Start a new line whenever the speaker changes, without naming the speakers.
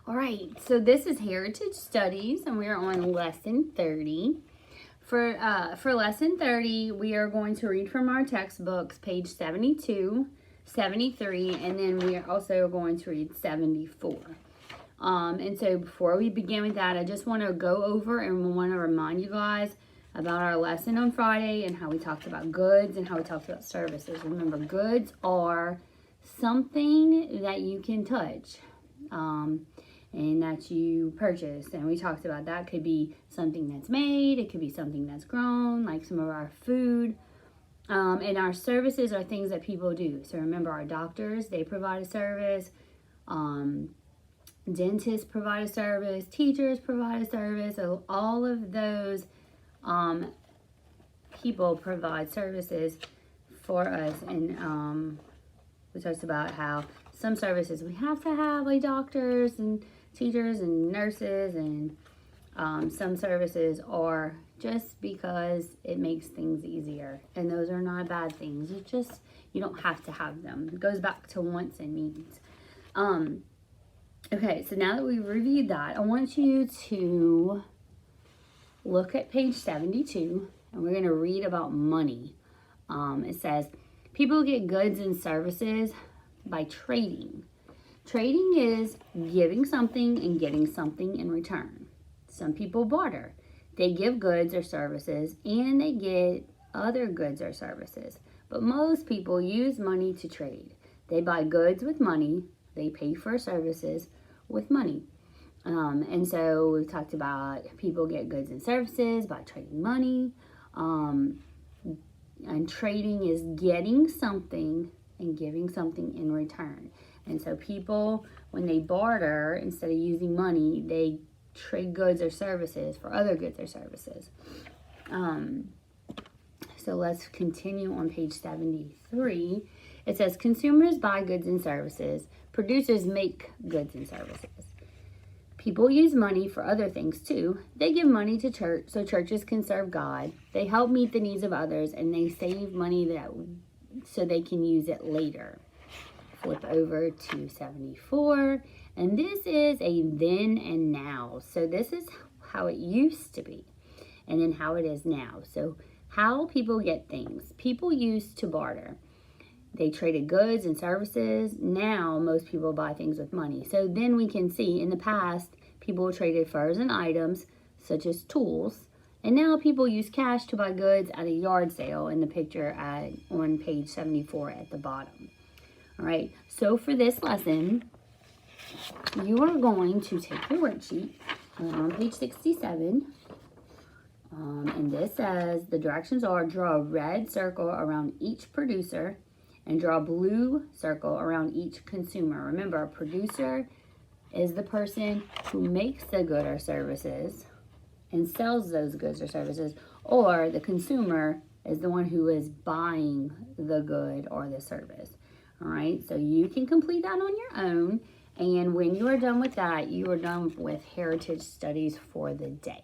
All right, so this is Heritage Studies, and we are on Lesson 30. For Lesson 30, we are going to read from our textbooks, page 72, 73, and then we are also going to read 74. And so before we begin with that, I just want to go over and want to remind you guys about our lesson on Friday and how we talked about goods and how we talked about services. Remember, goods are something that you can touch. And that you purchase, and we talked about that could be something that's made, it could be something that's grown, like some of our food, and our services are things that people do. So remember, our doctors, they provide a service, dentists provide a service, teachers provide a service. So all of those people provide services for us. And we talked about how some services we have to have, like doctors and teachers and nurses, and some services are just because it makes things easier, and those are not bad things. It's just you don't have to have them. It goes back to wants and needs. Okay, so now that we've reviewed that, I want you to look at page 72, and we're going to read about money. It says, people get goods and services by trading. Trading is giving something and getting something in return. Some people barter. They give goods or services and they get other goods or services. But most people use money to trade. They buy goods with money. They pay for services with money. And so we've talked about people get goods and services by trading money. And trading is getting something and giving something in return. And so people, when they barter, instead of using money, they trade goods or services for other goods or services. So let's continue on page 73. It says, consumers buy goods and services. Producers make goods and services. People use money for other things too. They give money to church so churches can serve God. They help meet the needs of others, and they save money so they can use it later. Flip over to 74, and this is a then and now. So this is how it used to be, and then how it is now. So how people get things. People used to barter. They traded goods and services. Now most people buy things with money. So then we can see in the past, people traded furs and items such as tools. And now people use cash to buy goods at a yard sale in the picture on page 74 at the bottom. All right, so for this lesson, you are going to take your worksheet on page 67. And this says the directions are draw a red circle around each producer and draw a blue circle around each consumer. Remember, a producer is the person who makes the good or services and sells those goods or services, or the consumer is the one who is buying the good or the service. All right, so you can complete that on your own, and when you are done with that, you are done with Heritage Studies for the day.